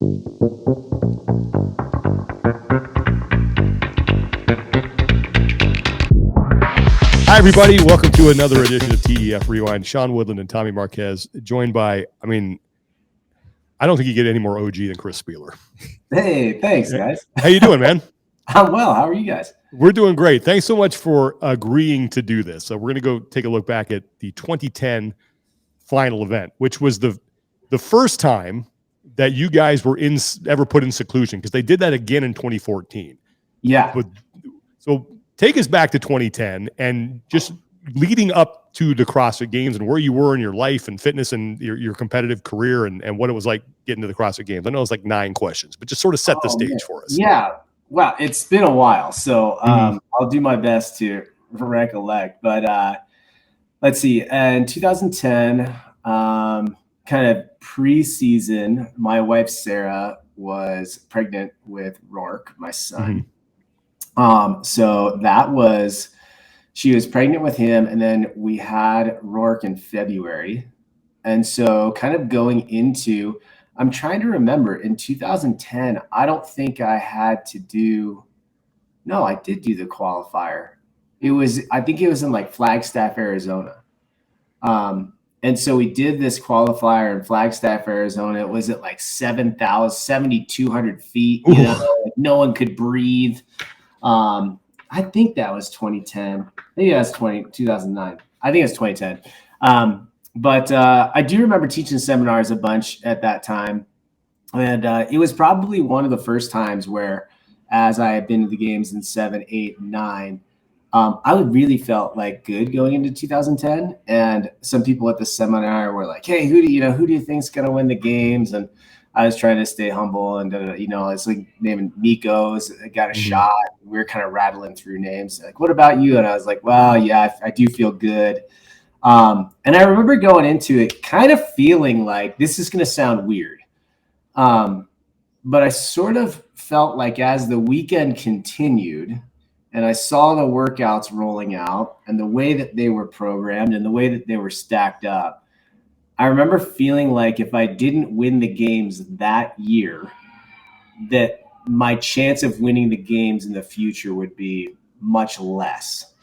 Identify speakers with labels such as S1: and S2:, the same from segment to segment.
S1: Hi, everybody. Welcome to another edition of TEF Rewind. Sean Woodland and Tommy Marquez, joined by, I don't think you get any more OG than Chris Spealler.
S2: Hey, thanks, guys.
S1: How you doing, man?
S2: I'm well. How are you guys?
S1: We're doing great. Thanks so much for agreeing to do this. So we're going to go take a look back at the 2010 final event, which was the first time that you guys were ever put in seclusion, because they did that again in 2014.
S2: Yeah.
S1: So take us back to 2010 and just leading up to the CrossFit Games and where you were in your life and fitness and your competitive career and what it was like getting to the CrossFit Games. I know it's like 9 questions, but just sort of set the stage for us.
S2: Yeah. Well, it's been a while, so I'll do my best to recollect. But let's see. In 2010, kind of preseason, my wife Sarah was pregnant with Rourke, my son. So that was, she was pregnant with him, and then we had Rourke in February. And so kind of going into, I'm trying to remember, in 2010, I don't think I had to do, no, I did do the qualifier. I think it was in like Flagstaff, Arizona. And so we did this qualifier in Flagstaff, Arizona. It was at like 7,200 feet, you know, like no one could breathe. I think that was 2010. Maybe that was 2009. I think it's 2010. But I do remember teaching seminars a bunch at that time. And it was probably one of the first times where, as I had been to the games in 7, 8, 9, I really felt like good going into 2010. And some people at the seminar were like, hey, who do you think's going to win the games? And I was trying to stay humble, and it's like naming Miko's got a shot. We were kind of rattling through names. Like, what about you? And I was like, well, yeah, I do feel good. And I remember going into it kind of feeling like this is going to sound weird. But I sort of felt like as the weekend continued and I saw the workouts rolling out and the way that they were programmed and the way that they were stacked up, I remember feeling like if I didn't win the games that year, that my chance of winning the games in the future would be much less.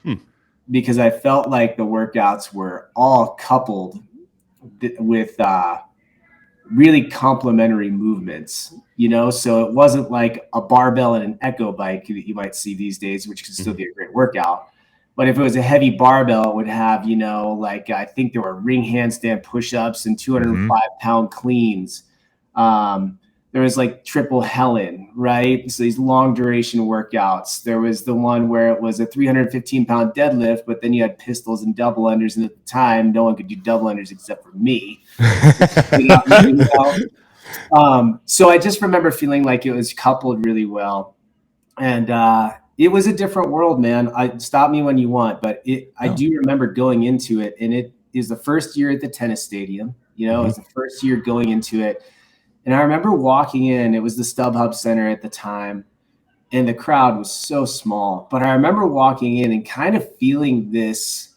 S2: Because I felt like the workouts were all coupled with really complementary movements, so it wasn't like a barbell and an echo bike that you might see these days, which can still be a great workout. But if it was a heavy barbell, it would have, like I think there were ring handstand push-ups and 205-pound cleans. There was like triple Helen, right? So these long duration workouts. There was the one where it was a 315-pound deadlift, but then you had pistols and double unders. And at the time, no one could do double unders except for me. So I just remember feeling like it was coupled really well. And it was a different world, man. Stop me when you want, but I do remember going into it, and it is the first year at the tennis stadium. It was the first year going into it. And I remember walking in, it was the StubHub Center at the time, and the crowd was so small. But I remember walking in and kind of feeling this,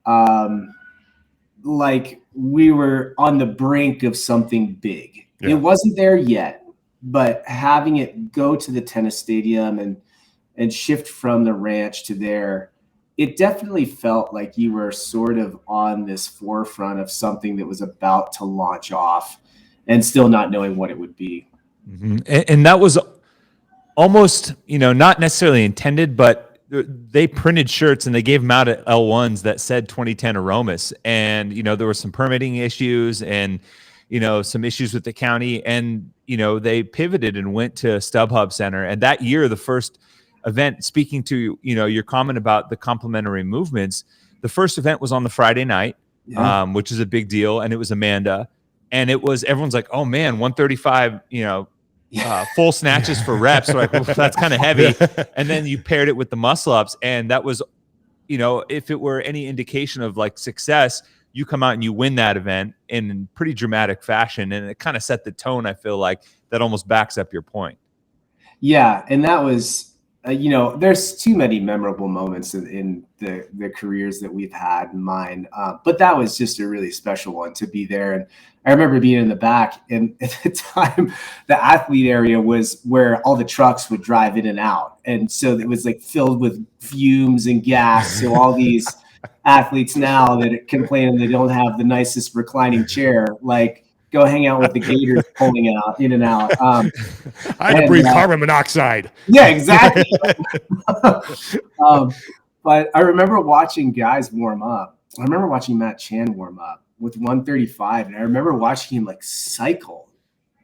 S2: like we were on the brink of something big. Yeah. It wasn't there yet, but having it go to the tennis stadium and shift from the ranch to there, it definitely felt like you were sort of on this forefront of something that was about to launch off, and still not knowing what it would be.
S3: And that was almost, not necessarily intended, but they printed shirts and they gave them out at L1s that said 2010 Aromas. And, there were some permitting issues and, some issues with the county. And, they pivoted and went to StubHub Center. And that year, the first event, speaking to, your comment about the complementary movements, the first event was on the Friday night, which is a big deal. And it was Amanda. And it was, everyone's like, oh man, 135, full snatches for reps. So like, well, that's kind of heavy. And then you paired it with the muscle ups. And that was, if it were any indication of like success, you come out and you win that event in pretty dramatic fashion. And it kind of set the tone. I feel like that almost backs up your point.
S2: Yeah. And that was, there's too many memorable moments in the careers that we've had in mine. But that was just a really special one to be there. And I remember being in the back, and at the time, the athlete area was where all the trucks would drive in and out. And so it was like filled with fumes and gas. So all these athletes now that complain they don't have the nicest reclining chair, like, go hang out with the gators pulling out in and out.
S1: I had to breathe carbon monoxide.
S2: Yeah, exactly. But I remember watching guys warm up. I remember watching Matt Chan warm up with 135, and I remember watching him like cycle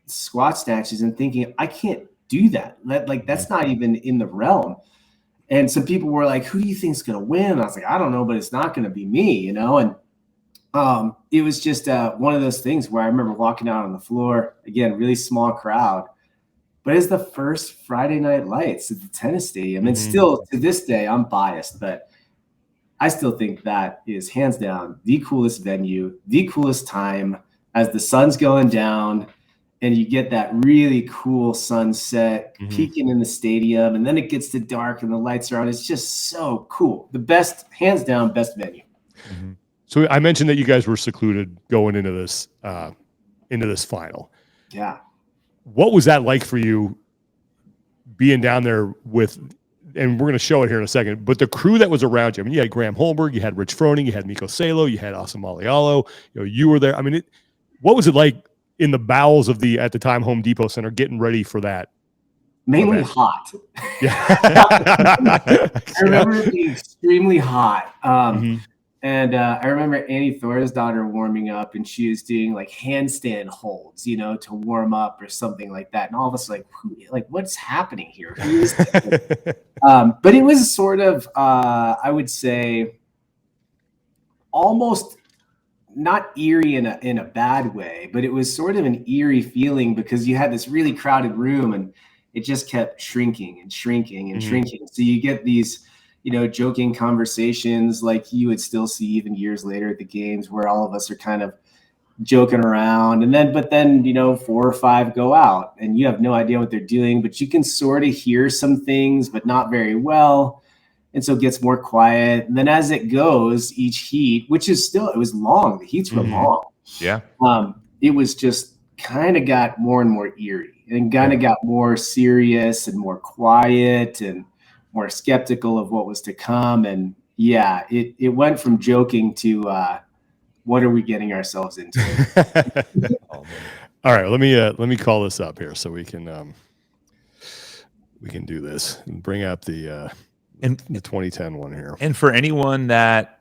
S2: squat snatches and thinking, I can't do that. That's not even in the realm. And some people were like, who do you think is going to win? And I was like, I don't know, but it's not going to be me, And it was just one of those things where I remember walking out on the floor, again, really small crowd, but it's the first Friday Night Lights at the tennis stadium. And still to this day, I'm biased, but I still think that is hands down the coolest venue, the coolest time as the sun's going down and you get that really cool sunset peeking in the stadium. And then it gets to dark and the lights are on. It's just so cool. The best, hands down, best venue.
S1: So I mentioned that you guys were secluded going into this final.
S2: Yeah.
S1: What was that like for you being down there with, and we're going to show it here in a second, but the crew that was around you? I mean, you had Graham Holberg, you had Rich Froning, you had Miko Salo, you had Asa Malialo, you were there. I mean, what was it like in the bowels of at the time, Home Depot Center, getting ready for that?
S2: Mainly hot.
S1: Yeah.
S2: I remember it being extremely hot. And I remember Annie Thorisdottir warming up, and she was doing like handstand holds, to warm up or something like that. And all of us like what's happening here? Who is this? But it was sort of, I would say, almost not eerie in a bad way, but it was sort of an eerie feeling because you had this really crowded room and it just kept shrinking and shrinking and shrinking. So you get these joking conversations like you would still see even years later at the games where all of us are kind of joking around. But then 4 or 5 go out and you have no idea what they're doing, but you can sort of hear some things, but not very well. And so it gets more quiet. And then as it goes, each heat, which is still, it was long. The heats were long.
S3: Yeah.
S2: It was just kind of got more and more eerie and kind of got more serious and more quiet and more skeptical of what was to come. And yeah, it went from joking to what are we getting ourselves into?
S1: All right, let me call this up here so we can do this and bring up the 2010 one here.
S3: And for anyone that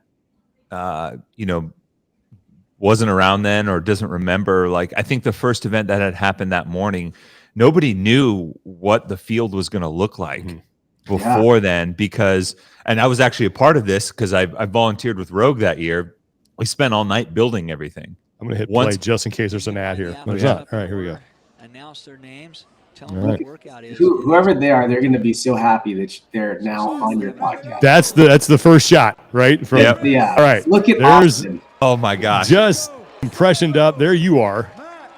S3: wasn't around then or doesn't remember, like, I think the first event that had happened that morning, nobody knew what the field was going to look like before then, because, and I was actually a part of this because I volunteered with Rogue that year. We spent all night building everything.
S1: I'm going to hit play just in case there's an ad here. There's not. All right, here we go.
S4: Announce their names. Tell them what the workout is.
S2: Whoever they are, they're going to be so happy that they're now on your podcast.
S1: That's the first shot, right?
S2: Yeah.
S1: All right.
S2: Look at
S1: Austin.
S3: Oh my gosh.
S1: Just impressioned up. There you are.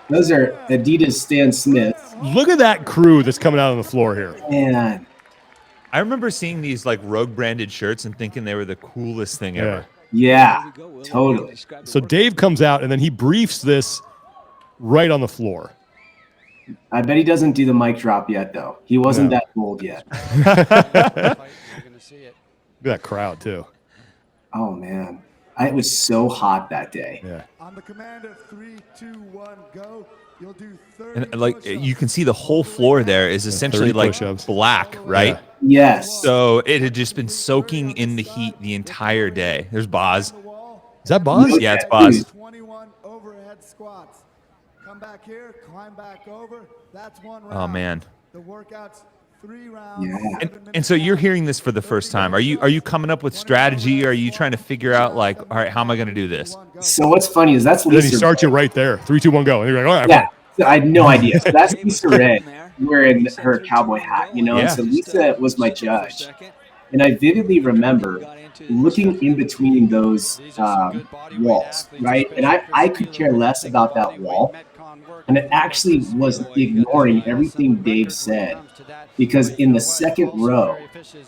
S2: Those are Adidas Stan Smith.
S1: Look at that crew that's coming out on the floor here.
S2: Man.
S3: I remember seeing these like Rogue branded shirts and thinking they were the coolest thing ever.
S2: Yeah, totally.
S1: So Dave comes out and then he briefs this right on the floor.
S2: I bet he doesn't do the mic drop yet, though. He wasn't that bold yet.
S1: Look at that crowd, too.
S2: Oh, man. It was so hot that day.
S1: Yeah.
S5: On the command of 3, 2, 1, go. You'll do 30
S3: And like you can see the whole floor there is essentially like black, right?
S2: Yeah. Yes.
S3: So it had just been soaking in the heat the entire day. There's Boz.
S1: Is that Boz?
S3: Yeah, it's Boz.
S5: 21 overhead squats. Come back here, climb back over. That's one round.
S3: Oh man.
S5: The workout's 3 rounds.
S2: Yeah.
S3: And so you're hearing this for the first time. Are you coming up with strategy? Are you trying to figure out like, all right, how am I going to do this?
S2: So what's funny is that's
S1: Then
S2: Lisa.
S1: he starts you right there. 3, 2, 1, go. And you're like, all right.
S2: Yeah. So I had no idea. So that's Lisa Ray wearing her cowboy hat, And so Lisa was my judge. And I vividly remember looking in between those walls, right? And I could care less about that wall. And it actually was ignoring everything Dave said, because in the second row,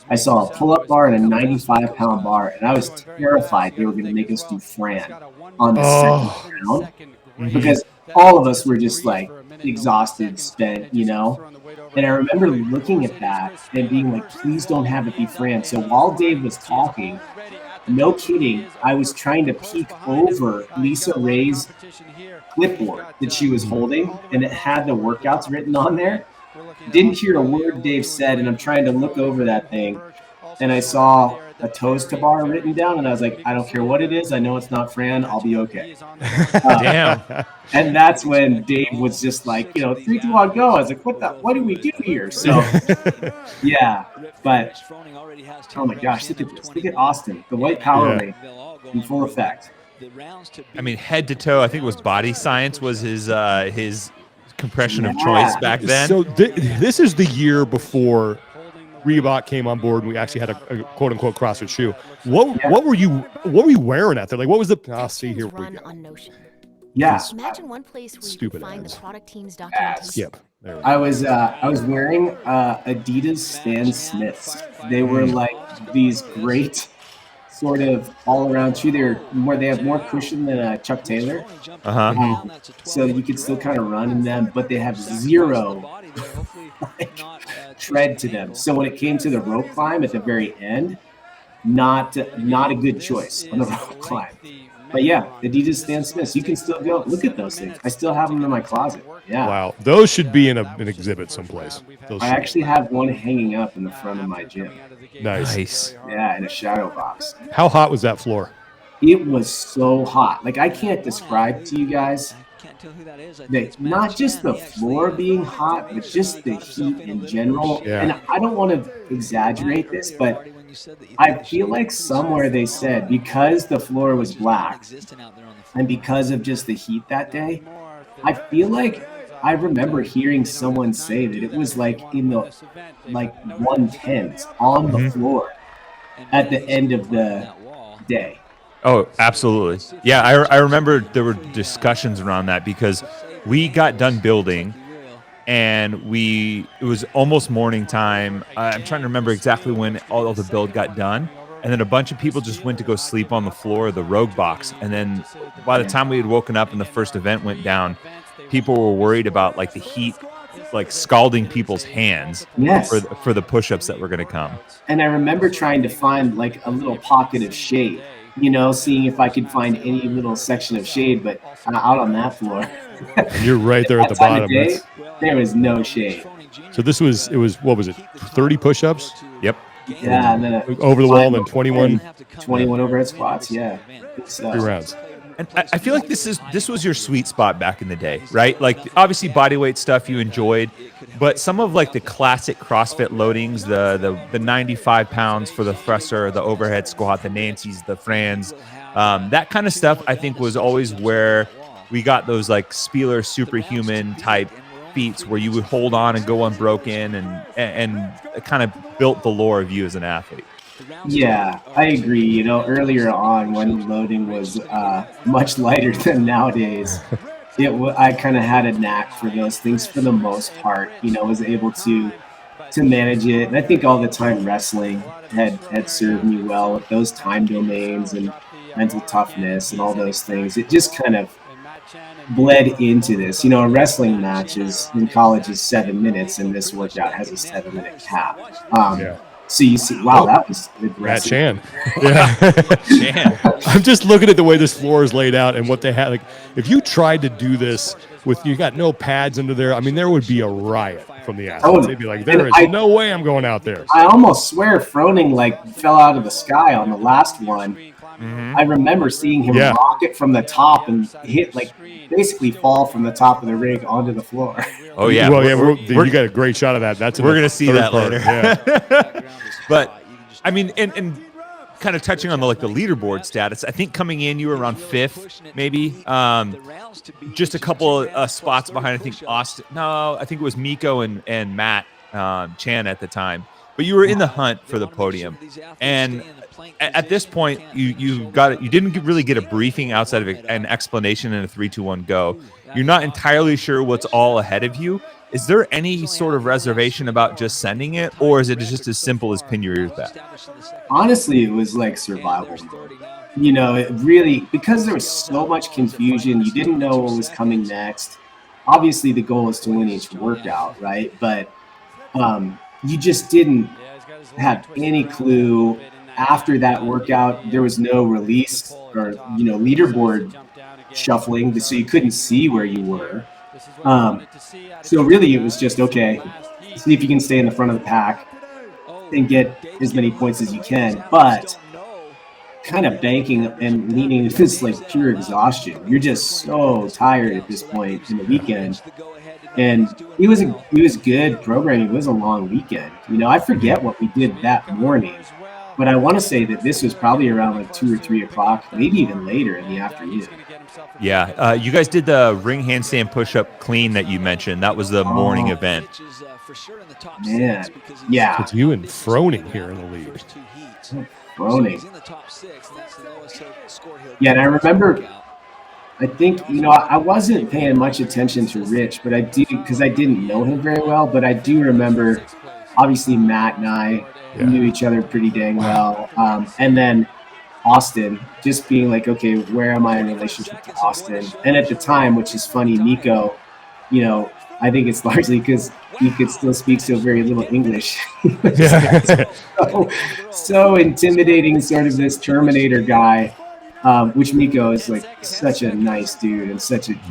S2: I saw a pull-up bar and a 95-pound bar, and I was terrified they were going to make us do Fran on the second round, because all of us were just like exhausted, spent, you know. And I remember looking at that and being like, please don't have it be Fran. So while Dave was talking, no kidding, I was trying to peek over Lisa Ray's clipboard that she was holding, and it had the workouts written on there. Didn't hear a word Dave said, and I'm trying to look over that thing, and I saw a toes to bar written down, and I was like, I don't care what it is. I know it's not Fran. I'll be okay.
S3: Damn.
S2: And that's when Dave was just like, 3, 2, 1, go. I was like, what do we do here? So, yeah. But, oh my gosh, look at this. Look at Austin. The white power rate in full effect.
S3: I mean, head to toe, I think it was Body Science was his compression of choice back then.
S1: So this is the year before Reebok came on board and we actually had a quote unquote CrossFit shoe. What were you wearing out there? Like, what was the see here we go.
S2: Yeah.
S6: Imagine one place where you can find the product team's
S2: documentation.
S1: Skip.
S2: I was wearing Adidas Stan Smiths. They were like these great sort of all around shoe. They have more cushion than a Chuck Taylor. So you could still kind of run in them, but they have zero tread to them. So when it came to the rope climb at the very end, not a good choice on the rope climb. But yeah, Adidas Stan Smiths, you can still go. Look at those things. I still have them in my closet. Yeah.
S1: Wow. Those should be in an exhibit someplace.
S2: I actually have one hanging up in the front of my gym.
S1: Nice.
S2: Yeah, in a shadow box.
S1: How hot was that floor?
S2: It was so hot. Like, I can't describe to you guys not just the floor being hot, but just the heat in general.
S1: Yeah.
S2: And I don't want to exaggerate this, but I feel like somewhere they said because the floor was black and because of just the heat that day, I feel like I remember hearing someone say that it was like in the 110s on the floor at the end of the day.
S3: Oh, absolutely. Yeah, I remember there were discussions around that because we got done building and it was almost morning time. I'm trying to remember exactly when all of the build got done. And then a bunch of people just went to go sleep on the floor of the Rogue box. And then by the time we had woken up and the first event went down, people were worried about like the heat, like scalding people's hands for the push-ups that were going to come.
S2: And I remember trying to find like a little pocket of shade, seeing if I could find any little section of shade, but out on that floor.
S1: And you're right there at the bottom.
S2: There was no shade.
S1: So it was, what was it? 30 push-ups?
S3: Yep.
S2: Yeah. And then
S1: over the wall, and then 21
S2: overhead squats. Yeah.
S1: 3 rounds.
S3: And I feel like this was your sweet spot back in the day, right? Like obviously bodyweight stuff you enjoyed, but some of like the classic CrossFit loadings, the 95 pounds for the thruster, the overhead squat, the Nancy's, the Frans, that kind of stuff I think was always where we got those like Spealler superhuman type feats where you would hold on and go unbroken and it kind of built the lore of you as an athlete.
S2: Yeah, I agree. Earlier on when loading was much lighter than nowadays, I kind of had a knack for those things for the most part. Was able to manage it. And I think all the time wrestling had served me well with those time domains and mental toughness and all those things. It just kind of bled into this. A wrestling match in college is 7 minutes, and this workout has a 7-minute cap. So you see, wow, that was aggressive.
S1: Matt Chan. Yeah. Chan. I'm just looking at the way this floor is laid out and what they had. Like, if you tried to do this you got no pads under there, I mean, there would be a riot from the athletes. They'd be like, there is no way I'm going out there.
S2: I almost swear Froning fell out of the sky on the last one. I remember seeing him rocket from the top and hit basically fall from the top of the rig onto the floor.
S3: Oh yeah.
S1: Well, you got a great shot of that.
S3: We're gonna see that later.
S1: Yeah.
S3: But I mean, and kind of touching on the leaderboard status, I think coming in you were around 5th, maybe. Just a couple of spots behind. I think Austin. No, I think it was Miko and Matt Chan at the time. but you were in the hunt for the podium. And at this point, you didn't really get a briefing outside of an explanation and a 3, 2, 1, go. You're not entirely sure what's all ahead of you. Is there any sort of reservation about just sending it, or is it just as simple as pin your ears back?
S2: Honestly, it was like survival mode. You know, it really, because there was so much confusion, you didn't know what was coming next. Obviously, the goal is to win each workout, right? But you just didn't have any clue. After that workout, there was no release or, leaderboard shuffling, so you couldn't see where you were. So really, it was just, okay, see if you can stay in the front of the pack and get as many points as you can, but kind of banking and leaning into this like pure exhaustion. You're just so tired at this point in the weekend. And it was good programming. It was a long weekend. I forget what we did that morning, but I want to say that this was probably around like 2 or 3 o'clock, maybe even later in the afternoon.
S3: Yeah, you guys did the ring handstand push-up clean that you mentioned. That was the morning event.
S2: Man, yeah.
S1: It's you and Froning here in the lead.
S2: Froning. Yeah, and I remember, I think, I wasn't paying much attention to Rich, but I do, because I didn't know him very well, but I do remember, obviously, Matt and I knew each other pretty dang well. And then Austin, just being like, okay, where am I in relationship to Austin? And at the time, which is funny, Nico, I think it's largely because he could still speak so very little English. so intimidating, sort of this Terminator guy, which Nico is like such a nice dude and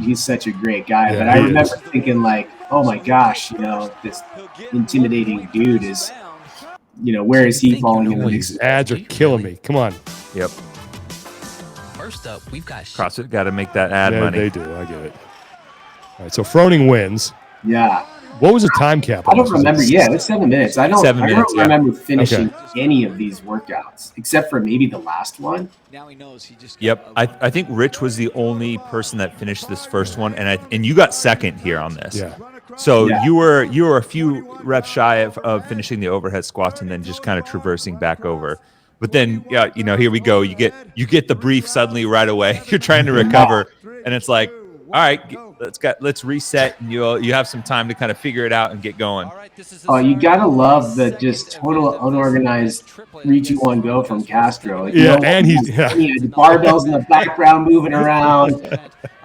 S2: he's such a great guy.
S1: Yeah,
S2: but I remember thinking like, oh my gosh, this intimidating dude is, where is he falling in?
S1: These ads are killing me. Come on.
S3: Yep.
S7: First up, we've got
S3: CrossFit got to make that ad money.
S1: They do. I get it. All right, so Froning wins.
S2: Yeah.
S1: What was the time cap?
S2: I don't remember. Yeah, it's 7 minutes. I don't remember finishing any of these workouts except for maybe the last one.
S4: Now he knows he just.
S3: Yep, I think Rich was the only person that finished this first one, and you got second here on this.
S1: Yeah.
S3: So you were a few reps shy of finishing the overhead squats and then just kind of traversing back over. But then, here we go. You get the brief suddenly right away. You're trying to recover, and it's like, all right, let's reset, and you have some time to kind of figure it out and get going.
S2: Oh, you gotta love the just total unorganized 3, 2, 1, go from Castro. Like,
S1: and he had
S2: barbells in the background moving around.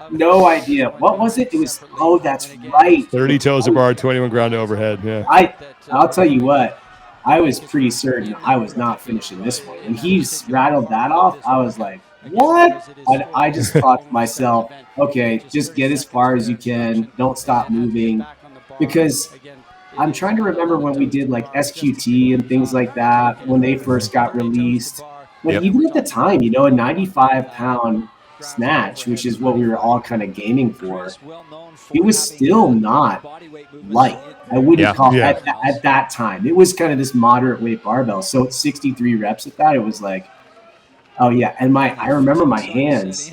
S2: No idea. What was it? It was, that's right.
S1: 30 toes a bar, 21 ground to overhead. Yeah.
S2: I'll tell you what, I was pretty certain I was not finishing this one. When he rattled that off, I was like, what? I just thought to myself, okay, just get as far as you can. Don't stop moving. Because I'm trying to remember when we did like SQT and things like that, when they first got released. But even at the time, a 95-pound snatch, which is what we were all kind of gaming for, it was still not light. I wouldn't call it at that time. It was kind of this moderate weight barbell. So at 63 reps at that, it was like, oh yeah. And I remember my hands.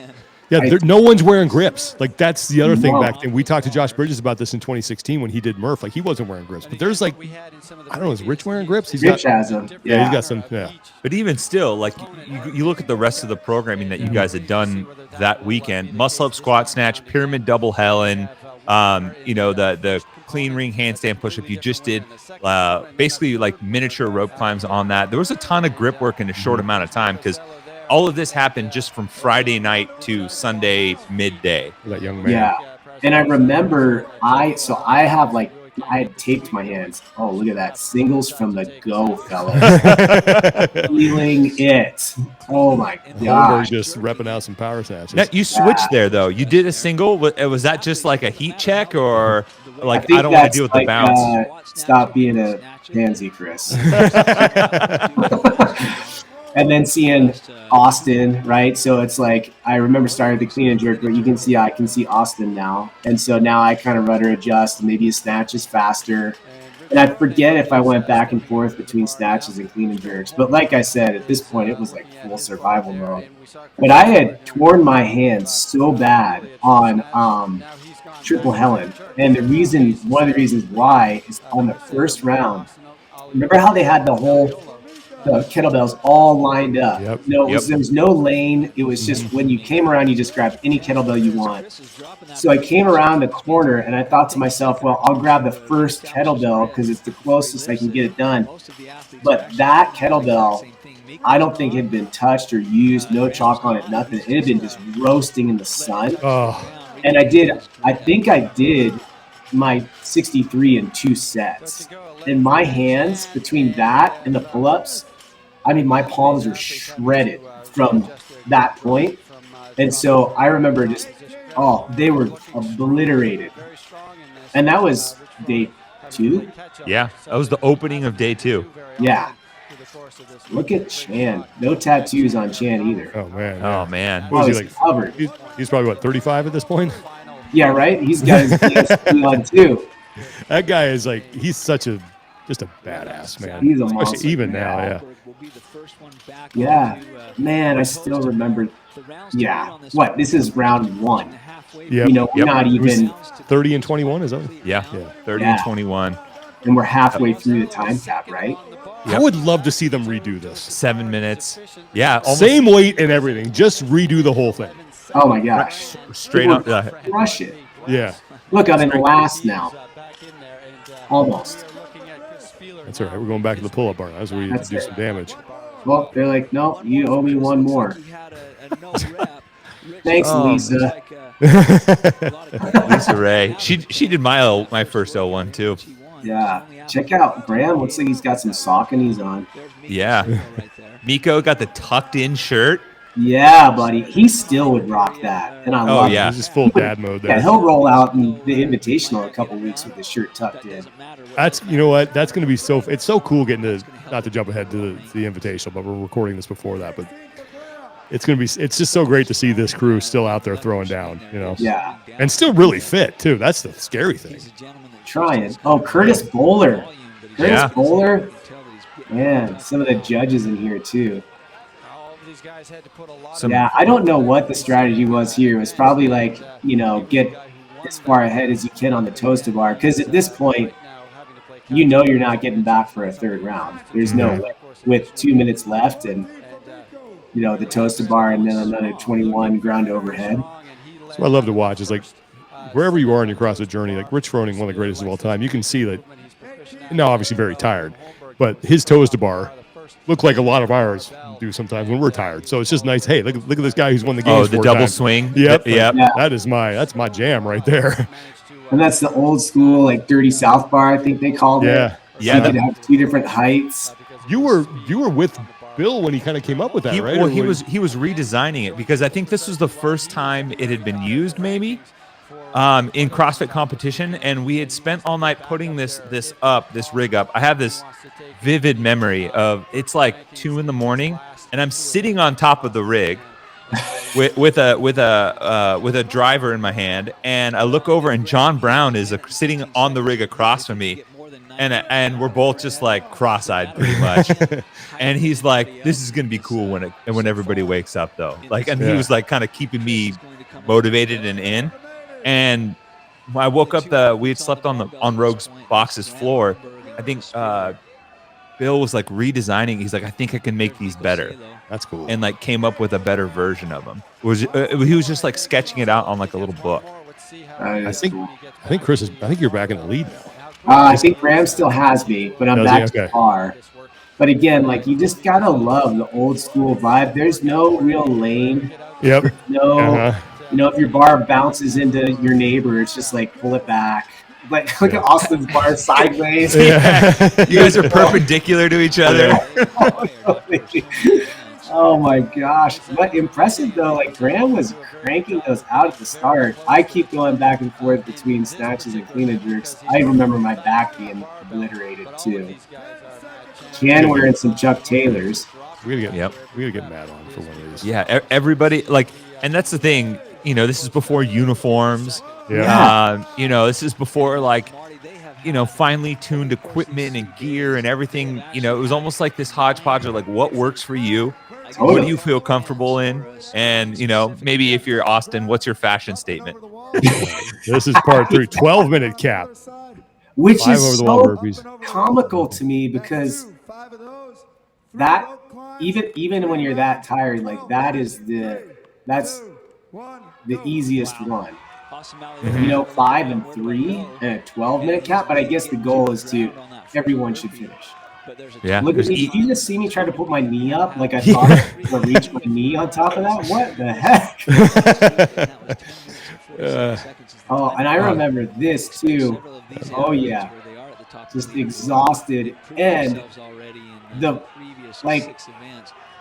S1: Yeah, no one's wearing grips. Like that's the other thing back then. We talked to Josh Bridges about this in 2016 when he did Murph. Like he wasn't wearing grips, but there's like, I don't know, is Rich wearing grips?
S2: Rich has them.
S1: Yeah, he's got some. Yeah.
S3: But even still, like you look at the rest of the programming that you guys had done that weekend: muscle up, squat, snatch, pyramid double Helen. The clean ring handstand push-up you just did, basically like miniature rope climbs on that. There was a ton of grip work in a short amount of time because all of this happened just from Friday night to Sunday midday.
S1: That young man.
S2: Yeah. And I remember I had taped my hands. Oh, look at that. Singles from the go, fellas. Feeling it. Oh my God.
S1: Just repping out some power snatches.
S3: Now, you switched there though. You did a single. Was that just like a heat check or like I don't want to deal with the bounce?
S2: Stop being a pansy, Chris. And then seeing Austin, right? So it's like I remember starting the clean and jerk, but I can see Austin now. And so now I kind of rudder adjust, maybe a snatch is faster. And I forget if I went back and forth between snatches and clean and jerks. But like I said, at this point, it was like full survival mode. But I had torn my hands so bad on triple Helen. And one of the reasons why is on the first round, remember how they had the kettlebells all lined up?
S1: Yep.
S2: No, there was no lane. It was just when you came around, you just grabbed any kettlebell you want. So I came around the corner and I thought to myself, well, I'll grab the first kettlebell because it's the closest I can get it done. But that kettlebell, I don't think it had been touched or used, no chalk on it, nothing. It had been just roasting in the sun. And I think I did my 63 in 2 sets. And my hands between that and the pull-ups, I mean, my palms are shredded from that point. And so I remember they were obliterated. And that was day 2.
S3: Yeah, that was the opening of day 2.
S2: Yeah. Look at Chan. No tattoos on Chan either.
S1: Oh, man.
S3: Oh, man.
S1: What is he, like,
S2: covered.
S1: He's probably, 35 at this point?
S2: Yeah, right? He's got his DSP on, too.
S1: That guy is just a badass, man.
S2: He's a
S1: especially
S2: monster.
S1: even now, yeah.
S2: Yeah. Man, I still remember. Yeah. What? This is round 1.
S1: Yeah.
S2: We're not even
S1: 30 and 21, is that?
S3: Yeah. 30 and 21.
S2: And we're halfway through the time cap, right?
S1: I would love to see them redo this.
S3: 7 minutes. Yeah.
S1: Same weight and everything. Just redo the whole thing.
S2: Oh my gosh.
S3: Straight up.
S2: Crush it.
S1: Yeah.
S2: Look, I'm in last now. Almost.
S1: That's all right. We're going back to the pull-up bar. That's where you do some damage.
S2: Well, they're like, no, you owe me one more. Thanks, Lisa.
S3: Lisa Ray. She did my first L1 too.
S2: Yeah. Check out Graham. Looks like he's got some Sauconys on.
S3: Yeah. Miko got the tucked in shirt.
S2: Yeah, buddy. He still would rock that. And I love it.
S1: He's just full dad mode there.
S2: Yeah, he'll roll out in the Invitational in a couple weeks with his shirt tucked in.
S1: That's, you know what? That's going to be it's so cool getting to, not to jump ahead to the Invitational, but we're recording this before that, but it's just so great to see this crew still out there throwing down,
S2: Yeah.
S1: And still really fit too. That's the scary thing.
S2: Trying. Oh, Curtis Bowler. Bowler. Man, some of the judges in here too. Yeah, I don't know what the strategy was here. It was probably like, get as far ahead as you can on the toaster bar. Because at this point, you're not getting back for a third round. There's no way. With 2 minutes left and, the toaster bar and then another 21 ground overhead.
S1: That's what I love to watch is like wherever you are in your CrossFit journey, like Rich Froning, one of the greatest of all time, you can see that, now obviously very tired, but his toaster bar look like a lot of ours do sometimes when we're tired. So it's just nice. Hey, look at this guy who's won the game.
S3: Oh, the double swing.
S1: Yep.
S3: Yep.
S1: That's my jam right there.
S2: And that's the old school, like dirty South bar, I think they called it.
S3: Yeah.
S2: You could have 2 different heights.
S1: You were with Bill when he kind of came up with that, right?
S3: Well, he was redesigning it because I think this was the first time it had been used, maybe, in CrossFit competition, and we had spent all night putting this rig up. I have this vivid memory of it's like 2 a.m. and I'm sitting on top of the rig with a driver in my hand, and I look over and John Brown is sitting on the rig across from me. And we're both just like cross-eyed pretty much. And he's like, this is going to be cool when everybody wakes up though. Like, and he was like kind of keeping me motivated and in. And when I woke up, we had slept on Rogue's box's floor. I think Bill was like redesigning. He's like, I think I can make these better.
S1: That's cool.
S3: And like came up with a better version of them. He was just like sketching it out on like a little book.
S1: I think Chris I think you're back in the lead now.
S2: I think Graham still has me, but I'm back to par. But again, like you just gotta love the old school vibe. There's no real lane.
S1: Yep.
S2: No, if your bar bounces into your neighbor, it's just like pull it back. Like look at Austin's bar sideways.
S3: Yeah. You guys are perpendicular to each other.
S2: Oh my gosh. But impressive though, like Graham was cranking those out at the start. I keep going back and forth between snatches and clean and jerks. I remember my back being obliterated too. Chan wearing some Chuck Taylors.
S1: We gotta get Matt on for one of these.
S3: Yeah, everybody and that's the thing, this is before uniforms.
S1: Yeah.
S3: This is before finely tuned equipment and gear and everything. It was almost like this hodgepodge of like what works for you.
S2: Totally.
S3: What do you feel comfortable in? And, maybe if you're Austin, what's your fashion statement?
S1: This is part 3, 12-minute cap.
S2: which
S1: 5
S2: is
S1: over the wall
S2: so
S1: burpees.
S2: comical to me because that even when you're that tired, like that's the easiest one.
S1: Mm-hmm.
S2: You know, 5 and 3 and a 12-minute cap, but I guess the goal is to everyone should finish.
S3: Yeah.
S2: Look at
S3: There's
S2: me. Did you just see me try to put my knee up like I thought I was going to reach my knee on top of that? What the heck? Oh, and I remember this too. Oh, yeah. Just exhausted. And the, like,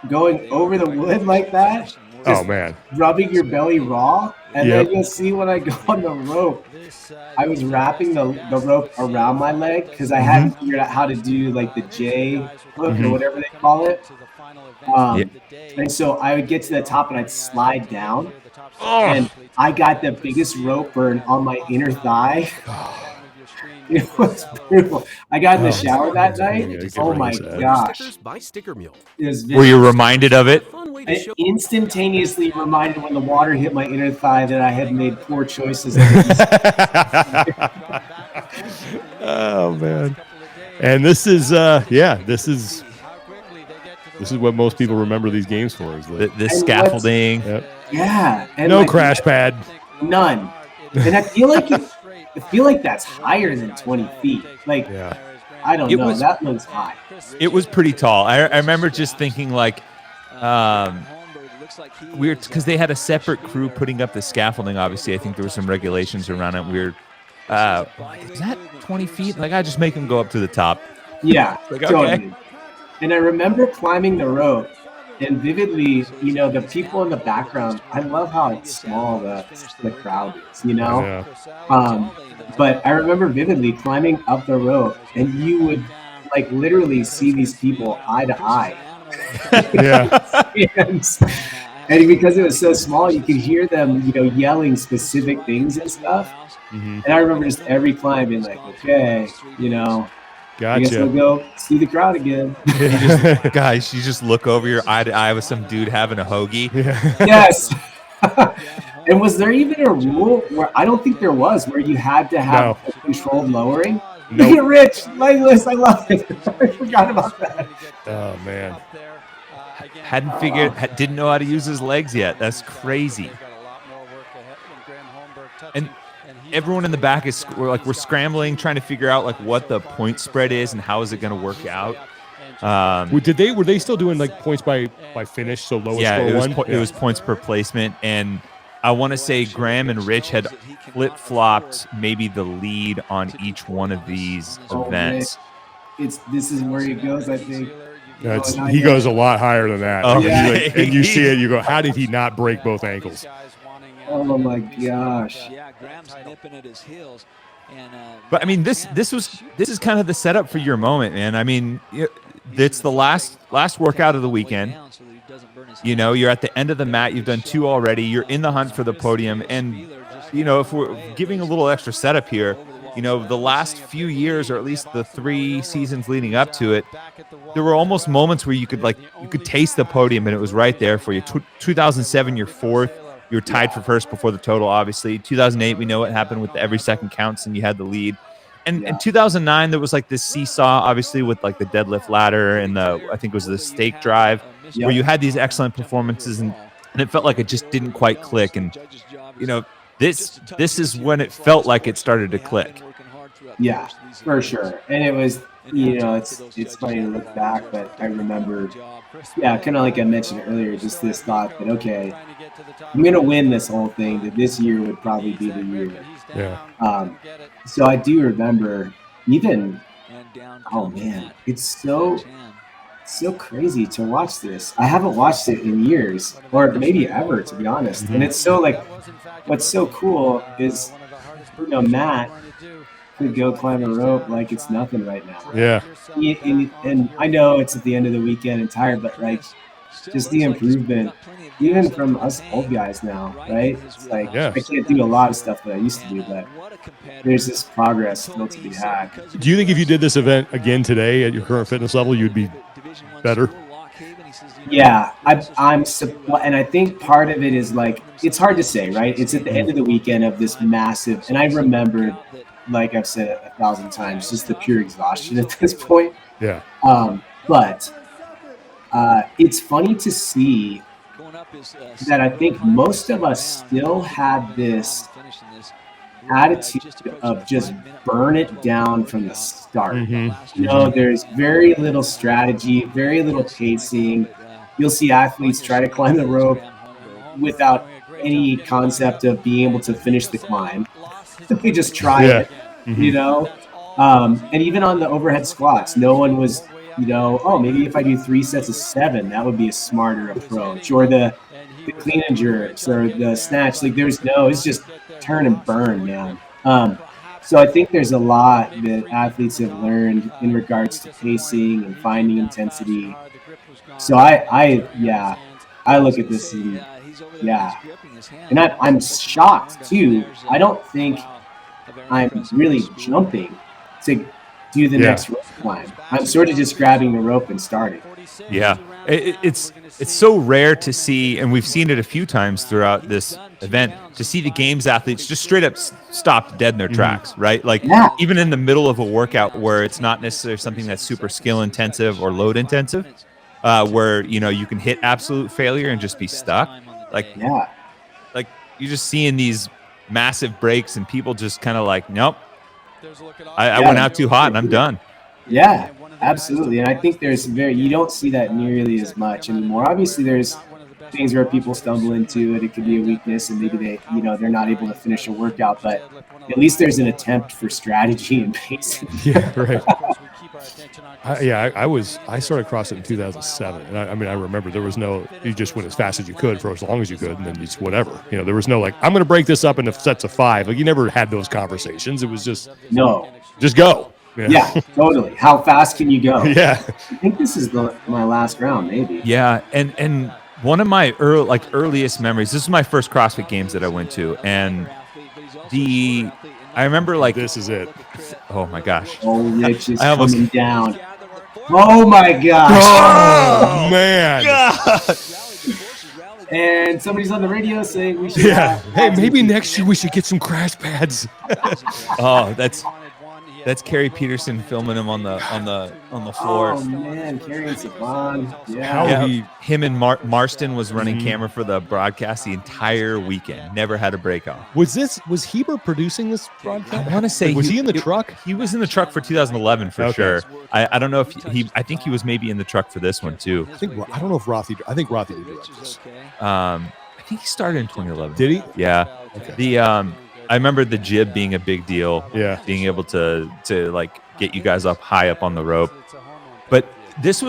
S2: going over the wood like that.
S1: Oh, man.
S2: Rubbing your belly raw. And
S1: Yep.
S2: then you'll see when I go on the rope, I was wrapping the rope around my leg because I hadn't figured out how to do like the J hook or whatever they call it. And so I would get to the top and I'd slide down. And I got the biggest rope burn on my inner thigh. It was brutal. I got in the shower that night. Oh my gosh.
S3: Were you reminded of it?
S2: I instantaneously reminded when the water hit my inner thigh that I had made poor choices.
S1: Oh man. And this is this is what most people remember these games for, is
S3: The scaffolding.
S1: Yep.
S2: Yeah. And
S1: No crash pad.
S2: None. And I feel like that's higher than 20 feet. Like, I don't know. That looks high.
S3: It was pretty tall. I remember just thinking like, weird, because they had a separate crew putting up the scaffolding. Obviously, I think there were some regulations around it. Weird. Is that 20 feet? Like, I just make them go up to the top.
S2: Yeah,
S3: like,
S2: totally.
S3: Okay.
S2: And I remember climbing the rope, and vividly, you know, the people in the background. I love how small the crowd is, you know.
S1: Yeah.
S2: But I remember vividly climbing up the rope, and you would like literally see these people eye to eye.
S1: Yeah.
S2: And because it was so small, you could hear them, you know, yelling specific things and stuff.
S1: Mm-hmm.
S2: And I remember just every climb being like, okay, you know, I guess
S1: Gotcha.
S2: we'll go see the crowd again.
S3: Guys, you just look over your eye to eye with some dude having a hoagie.
S2: Yes. And was there even a rule where I don't think there was, where you had to have a controlled lowering?
S1: Nope.
S2: Look at Rich, legless. I love it. I forgot about that.
S1: Oh man.
S3: Didn't know how to use his legs yet. That's crazy. And everyone in the back we're scrambling, trying to figure out like what the point spread is and how is it going to work out.
S1: Were they still doing like points by finish? So lowest score
S3: it was points per placement, and I want to say Graham and Rich had flip-flopped maybe the lead on each one of these events.
S2: This is where he goes, I think.
S1: He goes a lot higher than that.
S3: Oh,
S1: and you see it, you go, how did he not break both ankles?
S2: Oh my gosh.
S4: Yeah, Graham's nipping at his heels.
S3: But I mean, this is kind of the setup for your moment, man. I mean, it's the last workout of the weekend. You know, you're at the end of the mat. You've done 2 already. You're in the hunt for the podium. And, you know, if we're giving a little extra setup here, you know, the last few years, or at least the 3 seasons leading up to it, there were almost moments where you could taste the podium and it was right there for you. 2007, you're 4th. You were tied for first before the total, obviously. 2008, we know what happened with the every second counts and you had the lead. And in 2009, there was like this seesaw, obviously, with like the deadlift ladder and I think it was the stake drive, where you had these excellent performances and it felt like it just didn't quite click. And, you know, this is when it felt like it started to click.
S2: Yeah, for sure. And it was, you know, it's funny to look back, but I remember, kind of like I mentioned earlier, just this thought that, okay, I'm going to win this whole thing, that this year would probably be the year.
S1: Yeah.
S2: So I do remember even, oh man, it's so crazy to watch this. I haven't watched it in years, or maybe ever, to be honest.
S1: Mm-hmm.
S2: And it's so like, what's so cool is, you know, Matt could go climb a rope like it's nothing right now.
S1: Yeah.
S2: And I know it's at the end of the weekend and tired, but like just the improvement, even from us old guys now, right? It's like I can't do a lot of stuff that I used to do, but there's this progress still to be had.
S1: Do you think if you did this event again today at your current fitness level, you'd be better?
S2: Yeah, and I think part of it is like, it's hard to say, right? It's at the end of the weekend of this massive, and I remembered like I've said 1,000 times, just the pure exhaustion at this point.
S1: Yeah.
S2: But it's funny to see that I think most of us still had this attitude of just burn it down from the start.
S1: Mm-hmm.
S2: You know, there's very little strategy, very little pacing. You'll see athletes try to climb the rope without any concept of being able to finish the climb. They just try it, you know? And even on the overhead squats, no one was, you know, oh, maybe if I do 3 sets of 7, that would be a smarter approach. Or the clean and jerks or the snatch. Like there's no, it's just turn and burn, man. So I think there's a lot that athletes have learned in regards to pacing and finding intensity. So I look at this and and I'm shocked too. I don't think I'm really jumping to do the next rope climb. I'm sort of just grabbing the rope and starting.
S3: Yeah, it's so rare to see, and we've seen it a few times throughout this event, to see the games athletes just straight up stop dead in their tracks, right? Like even in the middle of a workout where it's not necessarily something that's super skill intensive or load intensive, where you know you can hit absolute failure and just be stuck. Like you're just seeing these massive breaks and people just kind of like, nope, I went out too hot and I'm done.
S2: Yeah, absolutely. And I think you don't see that nearly as much anymore. Obviously, there's things where people stumble into it. It could be a weakness and maybe they're not able to finish a workout, but at least there's an attempt for strategy and pacing.
S1: Yeah, right. I started CrossFit in 2007, and I remember there was no, you just went as fast as you could for as long as you could, and then just whatever. You know, there was no like, I'm going to break this up into sets of 5. Like you never had those conversations. It was just just go.
S2: Yeah, totally. How fast can you go?
S1: Yeah,
S2: I think this is my last round, maybe.
S3: Yeah, and one of my earliest memories. This is my first CrossFit Games that I went to, and I remember like
S1: this is it.
S3: Oh my gosh!
S2: Oh, Rich is coming down. Oh my gosh!
S1: Oh man!
S2: And somebody's on the radio saying we should.
S1: Yeah. Hey, maybe next year we should get some crash pads.
S3: Oh, that's Carrie Peterson filming him on the floor.
S2: Oh man, Carrie and Savon. Yeah.
S3: Him and Marston was running camera for the broadcast the entire weekend. Never had a break off.
S1: Was Heber producing this broadcast?
S3: I want to say
S1: was he in the truck?
S3: He was in the truck for 2011 for sure. I don't know if I think he was maybe in the truck for this one too.
S1: I don't know if Rothy. I think Rothy did direct this.
S3: I think he started in 2011.
S1: Did he?
S3: Yeah.
S1: Okay.
S3: I remember the jib being a big deal.
S1: Yeah.
S3: Being able to like get you guys up high up on the rope. But this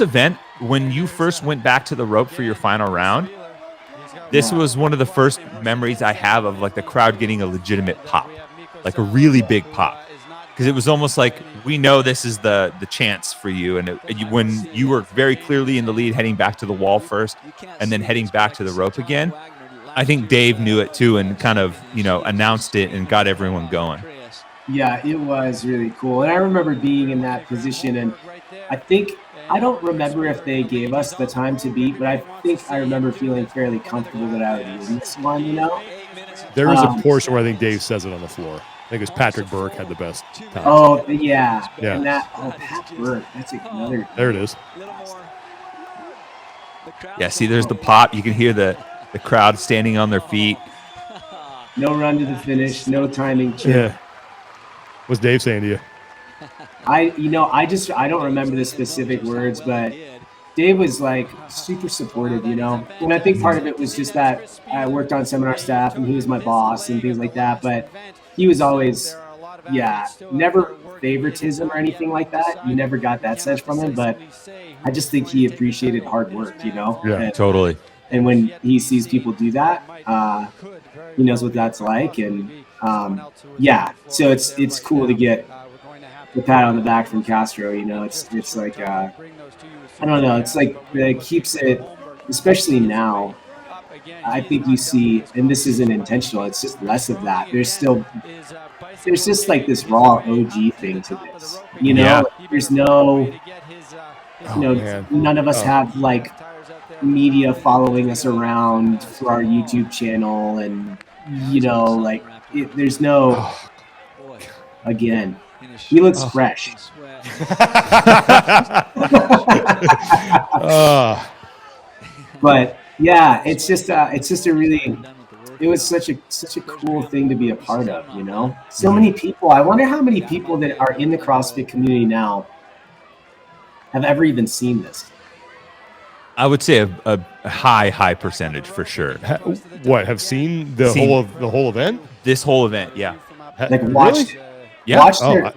S3: event, when you first went back to the rope for your final round, this was one of the first memories I have of like the crowd getting a legitimate pop, like a really big pop. Because it was almost like, we know this is the chance for you. And when you were very clearly in the lead heading back to the wall first and then heading back to the rope again, I think Dave knew it too and kind of, announced it and got everyone going.
S2: Yeah, it was really cool. And I remember being in that position, and I don't remember if they gave us the time to beat, but I think I remember feeling fairly comfortable that I would win this one,
S1: There is a portion where I think Dave says it on the floor. I think it was Patrick Burke had the best time.
S2: Oh, yeah.
S1: Yeah.
S2: And Pat Burke, that's another.
S1: There it is.
S3: Yeah, see, there's the pop. You can hear the crowd standing on their feet.
S2: No run to the finish, no timing chip.
S1: Yeah. What's Dave saying to you?
S2: I don't remember the specific words, but Dave was like super supportive, And I think part of it was just that I worked on seminar staff and he was my boss and things like that. But he was always, never favoritism or anything like that. You never got that sense from him, but I just think he appreciated hard work,
S3: Yeah, totally.
S2: And when he sees people do that, he knows what that's like. And so it's cool to get the pat on the back from Castro. It's like I don't know. It's like it keeps it, especially now. I think you see, and this isn't intentional. It's just less of that. There's just like this raw OG thing to this. There's no, none of us have like media following us around for our YouTube channel, and there's no again. He looks fresh. But yeah, it's just a really, it was such a cool thing to be a part of, you know? So many people, I wonder how many people that are in the CrossFit community now have ever even seen this.
S3: I would say a high percentage for sure.
S1: What, have seen the whole event?
S3: This whole event, yeah.
S2: Like watched it.
S3: Yeah.
S2: Watched it.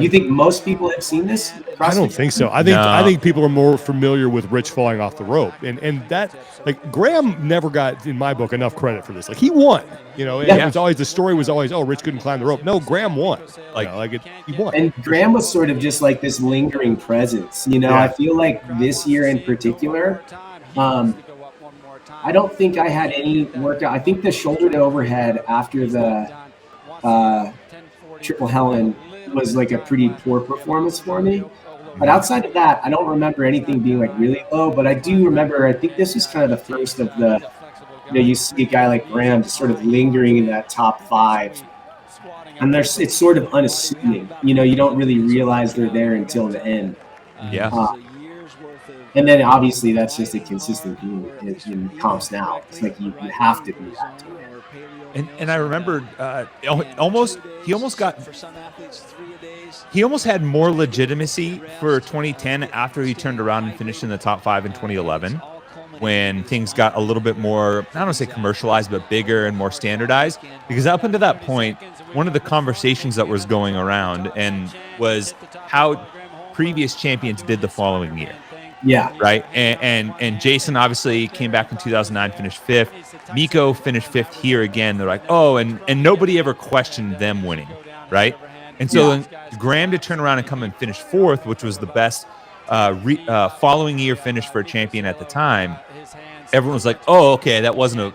S2: You think most people have seen this?
S1: I don't think so. I think people are more familiar with Rich falling off the rope, and that, like, Graham never got, in my book, enough credit for this. Like, he won, you know. It was always, the story was always, oh, Rich couldn't climb the rope. No, Graham won. He won.
S2: And Graham was sort of just like this lingering presence, you know. I feel like this year in particular, I don't think I had any workout. I think the shoulder to overhead after the Triple Helen was like a pretty poor performance for me. But outside of that, I don't remember anything being like really low. But I do remember, I think this was kind of the first of the, you know, you see a guy like Graham just sort of lingering in that top 5. And it's sort of unassuming. You know, you don't really realize they're there until the end.
S3: Yeah.
S2: And then obviously that's just a consistent theme in comps now. It's like you have to do that to win.
S3: And I remember he almost had more legitimacy for 2010 after he turned around and finished in the top 5 in 2011, when things got a little bit more, I don't want to say commercialized, but bigger and more standardized. Because up until that point, one of the conversations that was going around and was how previous champions did the following year.
S2: Yeah.
S3: Right. And Jason obviously came back in 2009, finished 5th. Miko finished 5th here again. They're like, oh, and nobody ever questioned them winning. Right. And so then Graham to turn around and come and finish 4th, which was the best following year finish for a champion at the time. Everyone was like, oh, okay, it wasn't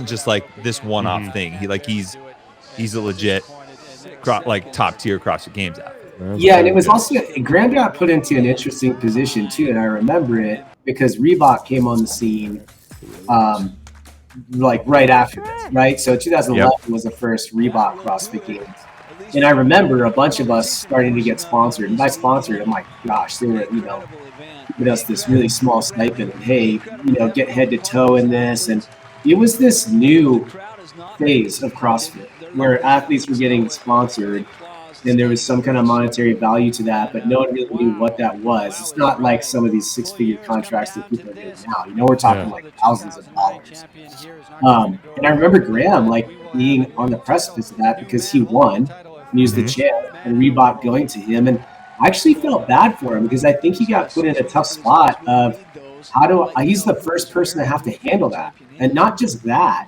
S3: just like this one-off thing. He's a legit like top tier CrossFit Games athlete.
S2: Yeah, and it was also, Graham got put into an interesting position too, and I remember it because Reebok came on the scene like right after this, right? So 2011 was the first Reebok CrossFit Games. And I remember a bunch of us starting to get sponsored. And by sponsored, I'm like, gosh, they were, you know, giving us this really small stipend. And, hey, you know, get head to toe in this. And it was this new phase of CrossFit where athletes were getting sponsored. And there was some kind of monetary value to that, but no one really knew what that was. It's not like some of these 6-figure contracts that people are doing now. You know, we're talking like thousands of dollars. And I remember Graham like being on the precipice of that because he won. He was the champ, and Reebok going to him. And I actually felt bad for him because I think he got put in a tough spot of he's the first person to have to handle that. And not just that,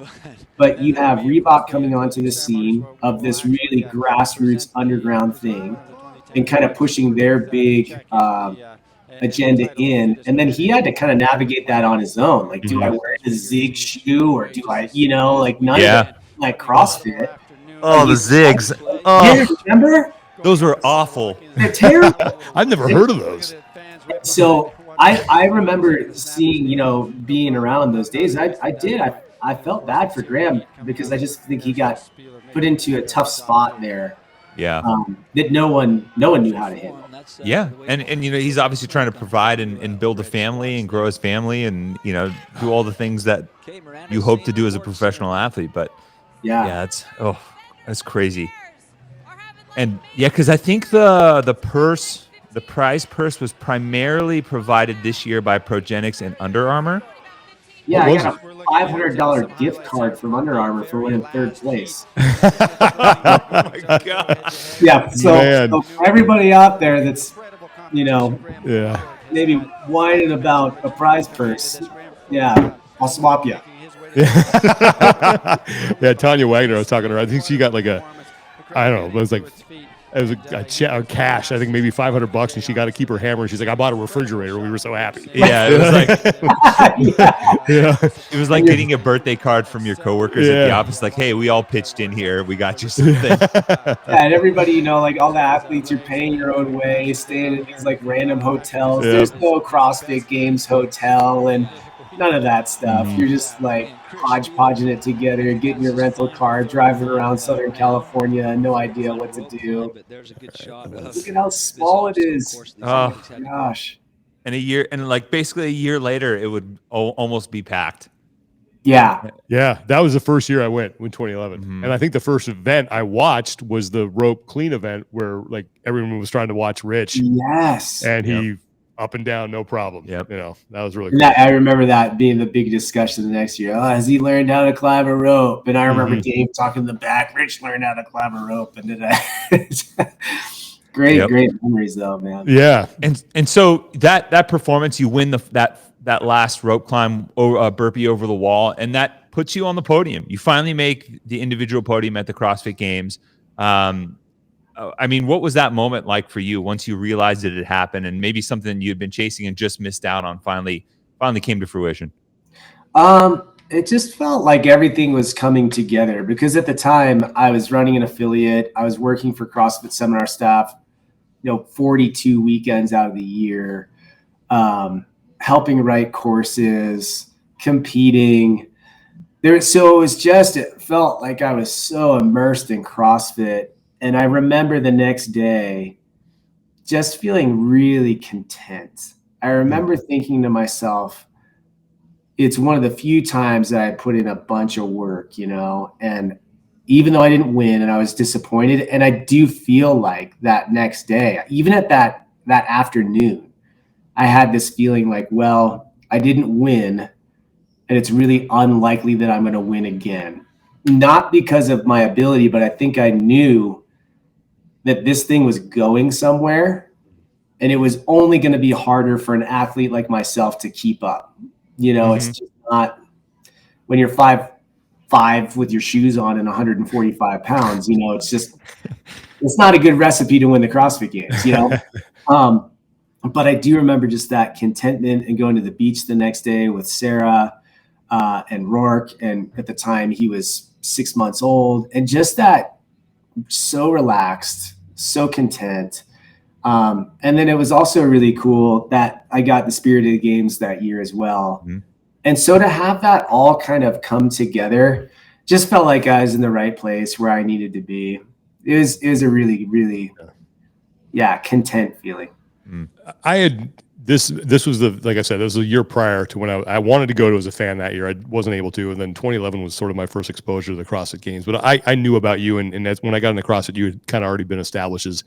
S2: but you have Reebok coming onto the scene of this really grassroots underground thing and kind of pushing their big agenda in. And then he had to kind of navigate that on his own. Like, do I wear the Zig shoe or do I, you know, like none of it, like CrossFit.
S3: Oh, the Zigs.
S2: Oh. You remember?
S3: Those were awful.
S2: They're terrible.
S1: I've never heard of those.
S2: So I remember seeing, you know, being around those days. I felt bad for Graham because I just think he got put into a tough spot there.
S3: Yeah.
S2: That no one knew how to handle.
S3: Yeah. And you know, he's obviously trying to provide and build a family and grow his family and, you know, do all the things that you hope to do as a professional athlete. But yeah, that's crazy. And yeah, because I think the prize purse was primarily provided this year by Progenics and Under Armour.
S2: Yeah, I got a $500 gift card from Under Armour for winning 3rd place.
S3: Oh my god!
S2: Yeah, so everybody out there that's, you know, maybe whining about a prize purse, I'll swap you.
S1: Yeah, Tanya Wagner, I was talking to her. I think she got like I don't know, it was a cash, I think maybe $500, and she got to keep her hammer. And she's like, I bought a refrigerator. We were so happy.
S3: Yeah, it was like getting a birthday card from your coworkers at the office. Like, hey, we all pitched in here. We got you something.
S2: And everybody, you know, like all the athletes, you're paying your own way, staying in these like random hotels. There's no CrossFit Games hotel, and none of that stuff. You're just like hodgepodging it together, getting your rental car, driving around Southern California, no idea what to do. Look at how small it is. Oh my gosh.
S3: And a year, and like basically a year later, it would almost be packed.
S2: Yeah.
S1: Yeah, that was the first year I went in 2011.
S3: Mm-hmm.
S1: And I think the first event I watched was the rope clean event where like everyone was trying to watch Rich.
S2: Yes.
S1: And he up and down, no problem.
S3: Yep.
S1: You know, that was really
S2: cool. I remember that being the big discussion the next year. Oh, has he learned how to climb a rope? And I remember Dave talking in the back, Rich learned how to climb a rope. And then great memories though, man.
S1: Yeah.
S3: And so that performance, you win that last rope climb burpee over the wall, and that puts you on the podium. You finally make the individual podium at the CrossFit Games. I mean, what was that moment like for you once you realized it had happened, and maybe something you'd been chasing and just missed out on finally came to fruition?
S2: It just felt like everything was coming together because at the time I was running an affiliate. I was working for CrossFit seminar staff, 42 weekends out of the year, helping write courses, competing. So it felt like I was so immersed in CrossFit. And I remember the next day just feeling really content. I remember thinking to myself, it's one of the few times that I put in a bunch of work, and even though I didn't win and I was disappointed, and I do feel like that next day, even at that afternoon, I had this feeling like, well, I didn't win, and it's really unlikely that I'm going to win again. Not because of my ability, but I think I knew that this thing was going somewhere, and it was only going to be harder for an athlete like myself to keep up. It's just not when you're 5'5" with your shoes on and 145 pounds, it's not a good recipe to win the CrossFit Games, But I do remember just that contentment and going to the beach the next day with Sarah and Rourke. And at the time he was 6 months old, and just that, so relaxed, so content. And then it was also really cool that I got the Spirit of the Games that year as well. Mm-hmm. And so to have that all kind of come together just felt like I was in the right place where I needed to be. It was a really, really, content feeling.
S1: I had this was like I said, it was a year prior to when I wanted to go to as a fan that year. I wasn't able to. And then 2011 was sort of my first exposure to the CrossFit Games. But I knew about you. And that's when I got into CrossFit, you had kind of already been established as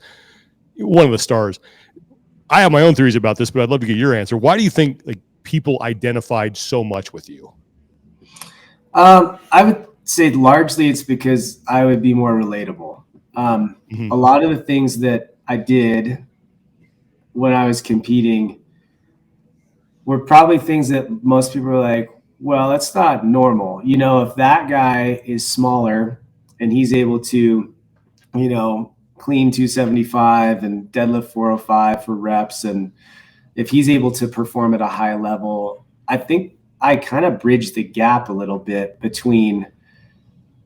S1: one of the stars. I have my own theories about this, but I'd love to get your answer. Why do you think like people identified so much with you?
S2: I would say largely it's because I would be more relatable. A lot of the things that I did when I was competing were probably things that most people are like, well, that's not normal. If that guy is smaller and he's able to, clean 275 and deadlift 405 for reps, and if he's able to perform at a high level, I think I kind of bridged the gap a little bit between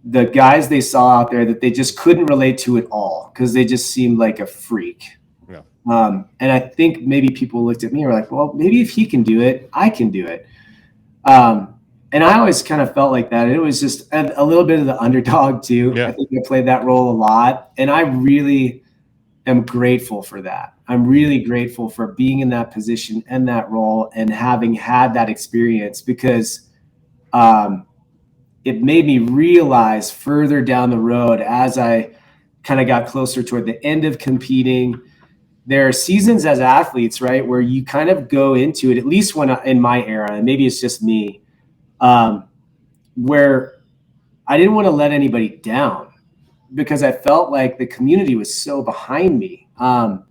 S2: the guys they saw out there that they just couldn't relate to at all because they just seemed like a freak. And I think maybe people looked at me and were like, well, maybe if he can do it, I can do it. And I always kind of felt like that. And it was just a little bit of the underdog too. Yeah. I think I played that role a lot. And I really am grateful for that. I'm really grateful for being in that position and that role and having had that experience because it made me realize further down the road as I kind of got closer toward the end of competing. There are seasons as athletes, right, where you kind of go into it, at least when in my era, and maybe it's just me, where I didn't want to let anybody down because I felt like the community was so behind me. And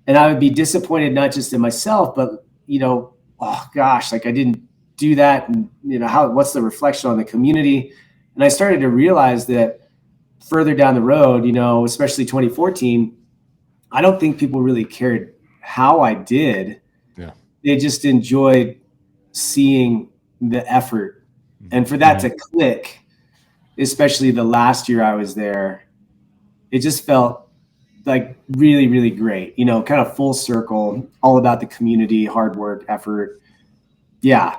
S2: I would be disappointed, not just in myself, but, oh gosh, like I didn't do that. And, what's the reflection on the community? And I started to realize that further down the road, especially 2014, I don't think people really cared how I did. Yeah. They just enjoyed seeing the effort. And for that to click, especially the last year I was there, it just felt like really, really great, kind of full circle, all about the community, hard work, effort. Yeah.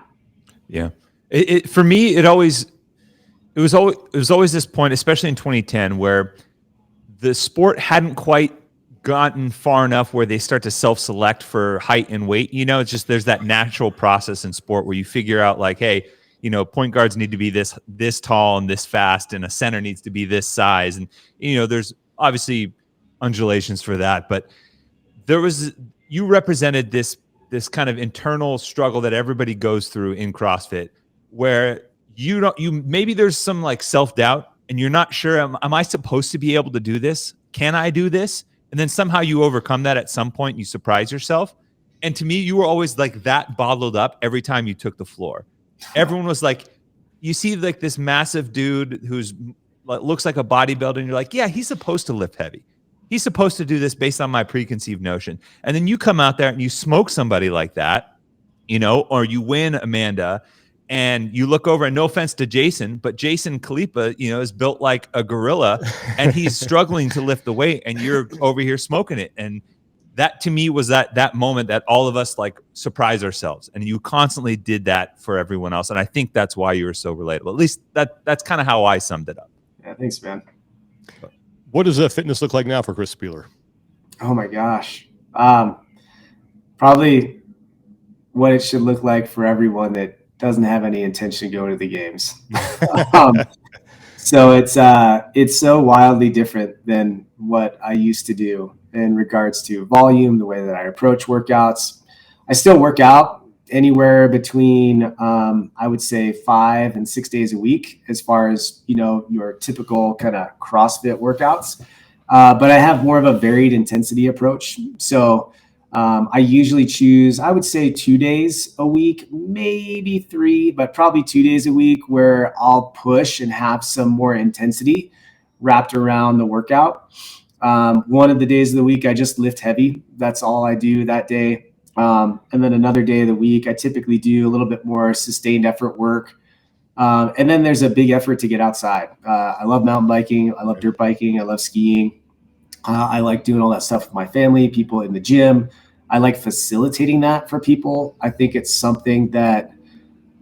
S3: Yeah. For me, it was always this point, especially in 2010, where the sport hadn't quite gotten far enough where they start to self-select for height and weight. It's just there's that natural process in sport where you figure out like, hey, point guards need to be this tall and this fast, and a center needs to be this size. And there's obviously undulations for that, but you represented this kind of internal struggle that everybody goes through in CrossFit, where maybe there's some like self-doubt and you're not sure, am I supposed to be able to do this? Can I do this? And then somehow you overcome that at some point, you surprise yourself. And to me, you were always like that bottled up every time you took the floor. Everyone was like, you see like this massive dude who's looks like a bodybuilder, and you're like, yeah, he's supposed to lift heavy. He's supposed to do this based on my preconceived notion. And then you come out there and you smoke somebody like that, or you win Amanda, and you look over, and no offense to Jason, but Jason Khalipa, is built like a gorilla, and he's struggling to lift the weight, and you're over here smoking it. And that to me was that moment that all of us like surprise ourselves, and you constantly did that for everyone else. And I think that's why you were so relatable. At least that's kind of how I summed it up.
S2: Yeah, thanks, man.
S1: What does fitness look like now for Chris Spealler?
S2: Oh my gosh. Probably what it should look like for everyone that doesn't have any intention to go to the games. So it's so wildly different than what I used to do in regards to volume, the way that I approach workouts. I still work out anywhere between, I would say 5 and 6 days a week, as far as, your typical kind of CrossFit workouts. But I have more of a varied intensity approach. So I usually choose, I would say 2 days a week, maybe 3, but probably 2 days a week where I'll push and have some more intensity wrapped around the workout. One of the days of the week, I just lift heavy. That's all I do that day. And then another day of the week, I typically do a little bit more sustained effort work. And then there's a big effort to get outside. I love mountain biking. I love dirt biking. I love skiing. I like doing all that stuff with my family, people in the gym. I like facilitating that for people. I think it's something that,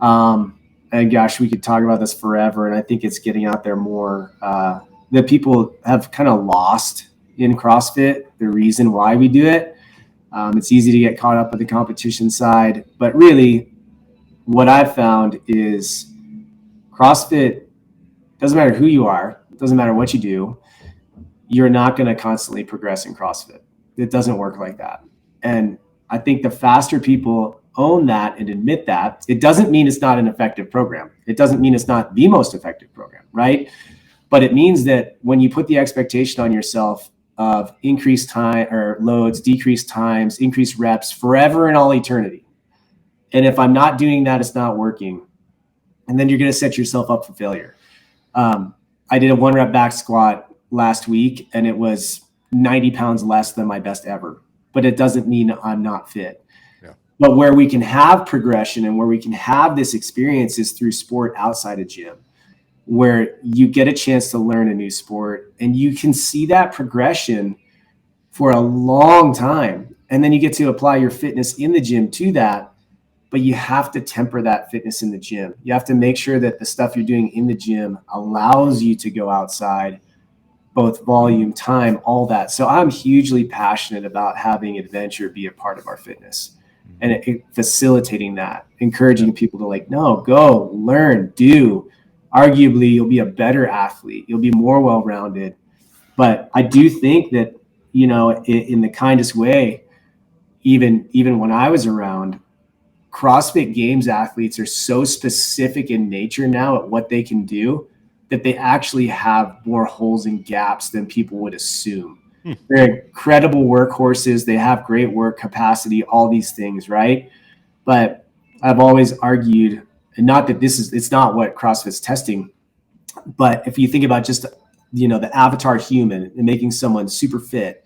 S2: and gosh, we could talk about this forever. And I think it's getting out there more, that people have kind of lost in CrossFit, the reason why we do it. It's easy to get caught up with the competition side, but really what I've found is CrossFit, doesn't matter who you are, doesn't matter what you do, you're not going to constantly progress in CrossFit. It doesn't work like that. And I think the faster people own that and admit that, it doesn't mean it's not an effective program. It doesn't mean it's not the most effective program, right? But it means that when you put the expectation on yourself of increased time or loads, decreased times, increased reps forever and all eternity. And if I'm not doing that, it's not working. And then you're going to set yourself up for failure. I did a 1-rep back squat last week, and it was 90 pounds less than my best ever. But it doesn't mean I'm not fit. Yeah. But where we can have progression and where we can have this experience is through sport outside of gym, where you get a chance to learn a new sport and you can see that progression for a long time. And then you get to apply your fitness in the gym to that, but you have to temper that fitness in the gym. You have to make sure that the stuff you're doing in the gym allows you to go outside, both volume, time, all that. So I'm hugely passionate about having adventure be a part of our fitness and facilitating that, encouraging people to like, no, go, learn, do. Arguably, you'll be a better athlete. You'll be more well-rounded. But I do think that, in the kindest way, even when I was around, CrossFit Games athletes are so specific in nature now at what they can do that they actually have more holes and gaps than people would assume. They're incredible workhorses. They have great work capacity, all these things, right? But I've always argued, and not that it's not what CrossFit's testing, but if you think about just, the avatar human and making someone super fit,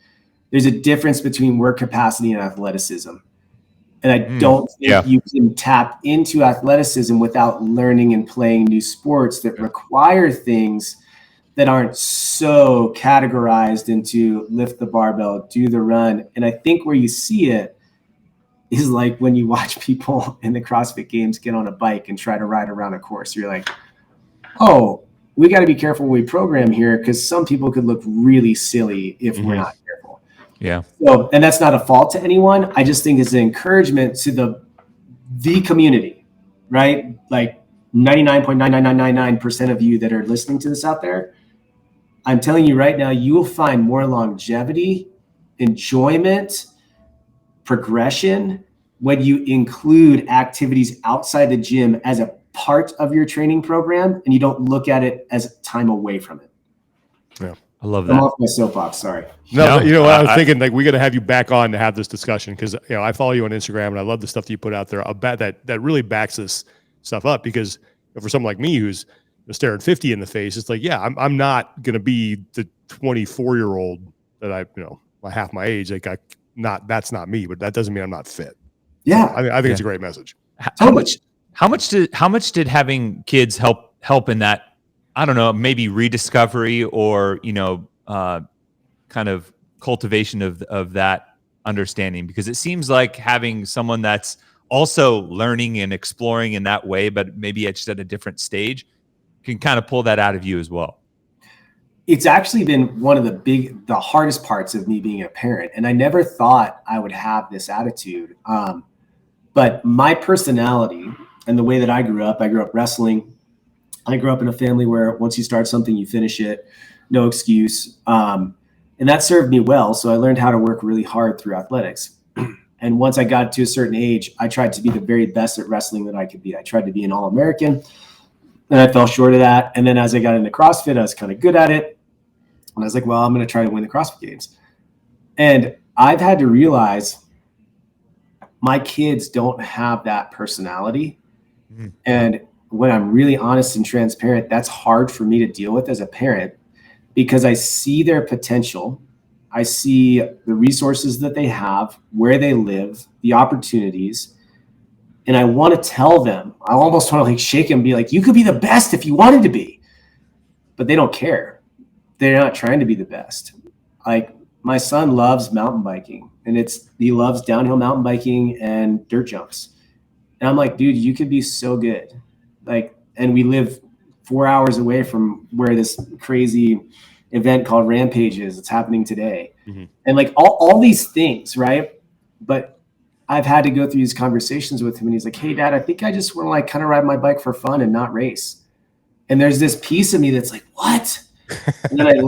S2: there's a difference between work capacity and athleticism. And I don't think you can tap into athleticism without learning and playing new sports that require things that aren't so categorized into lift the barbell, do the run. And I think where you see it is like when you watch people in the CrossFit Games get on a bike and try to ride around a course. You're like, oh, we got to be careful when we program here, because some people could look really silly if we're not careful.
S3: Yeah.
S2: So, and that's not a fault to anyone. I just think it's an encouragement to the community, right? Like 99.99999% of you that are listening to this out there, I'm telling you right now, you will find more longevity, enjoyment, progression when you include activities outside the gym as a part of your training program, and you don't look at it as time away from it.
S1: Yeah.
S3: I love
S2: I'm
S3: that.
S2: off my soapbox. Sorry.
S1: No, you know what I was thinking, like we got to have you back on to have this discussion, because I follow you on Instagram and I love the stuff that you put out there. I bet that really backs this stuff up, because for someone like me who's staring 50 in the face, it's like, yeah, I'm not gonna be the 24-year-old that half my age. Like that's not me, but that doesn't mean I'm not fit.
S2: Yeah,
S1: I think it's a great message.
S3: How much did having kids help in that? I don't know, maybe rediscovery or kind of cultivation of that understanding, because it seems like having someone that's also learning and exploring in that way, but maybe it's at a different stage, can kind of pull that out of you as well.
S2: It's actually been one of the hardest parts of me being a parent. And I never thought I would have this attitude. But my personality and the way that I grew up wrestling. I grew up in a family where once you start something, you finish it, no excuse. And that served me well. So I learned how to work really hard through athletics. And once I got to a certain age, I tried to be the very best at wrestling that I could be. I tried to be an All-American, and I fell short of that. And then as I got into CrossFit, I was kind of good at it. And I was like, well, I'm going to try to win the CrossFit Games. And I've had to realize my kids don't have that personality. Mm-hmm. And when I'm really honest and transparent, that's hard for me to deal with as a parent, because I see their potential. I see the resources that they have, where they live, the opportunities. And I want to tell them, I almost want to like shake them and be like, you could be the best if you wanted to be, but they don't care. They're not trying to be the best. Like my son loves mountain biking, and he loves downhill mountain biking and dirt jumps. And I'm like, dude, you could be so good. Like, and we live 4 hours away from where this crazy event called Rampage is. It's happening today. Mm-hmm. And like all these things, right? But I've had to go through these conversations with him, and he's like, hey, Dad, I think I just want to like kind of ride my bike for fun and not race. And there's this piece of me that's like, what? And then I have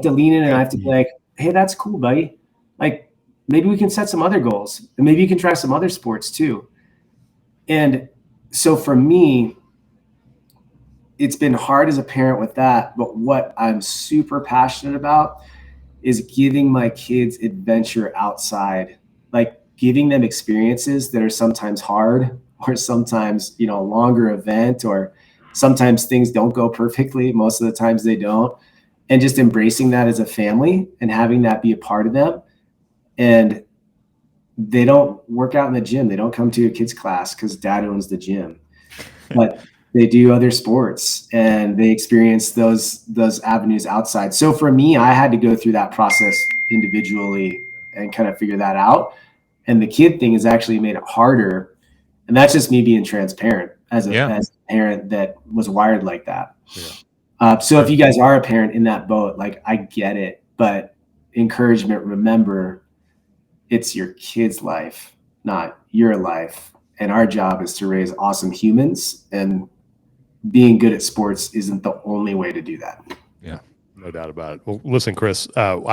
S2: to lean in, and I have to be like, hey, that's cool, buddy. Like, maybe we can set some other goals, and maybe you can try some other sports too. And so for me, it's been hard as a parent with that. But what I'm super passionate about is giving my kids adventure outside, like giving them experiences that are sometimes hard, or sometimes, a longer event, or sometimes things don't go perfectly. Most of the times they don't. And just embracing that as a family and having that be a part of them. And they don't work out in the gym. They don't come to a kids class because Dad owns the gym, but they do other sports and they experience those avenues outside. So for me, I had to go through that process individually and kind of figure that out. And the kid thing has actually made it harder. And that's just me being transparent as a parent that was wired like that. Yeah. So if you guys are a parent in that boat, like I get it, but encouragement, remember, it's your kid's life, not your life. And our job is to raise awesome humans, and being good at sports isn't the only way to do that.
S1: Yeah, no doubt about it. Well, listen, Chris,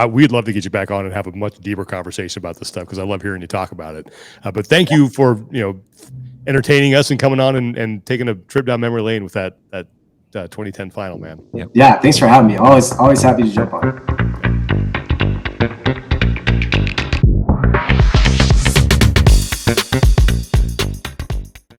S1: we'd love to get you back on and have a much deeper conversation about this stuff, because I love hearing you talk about it. But thank you for, entertaining us and coming on and taking a trip down memory lane with that 2010 final, man.
S2: Yeah. Thanks for having me. Always happy to jump on.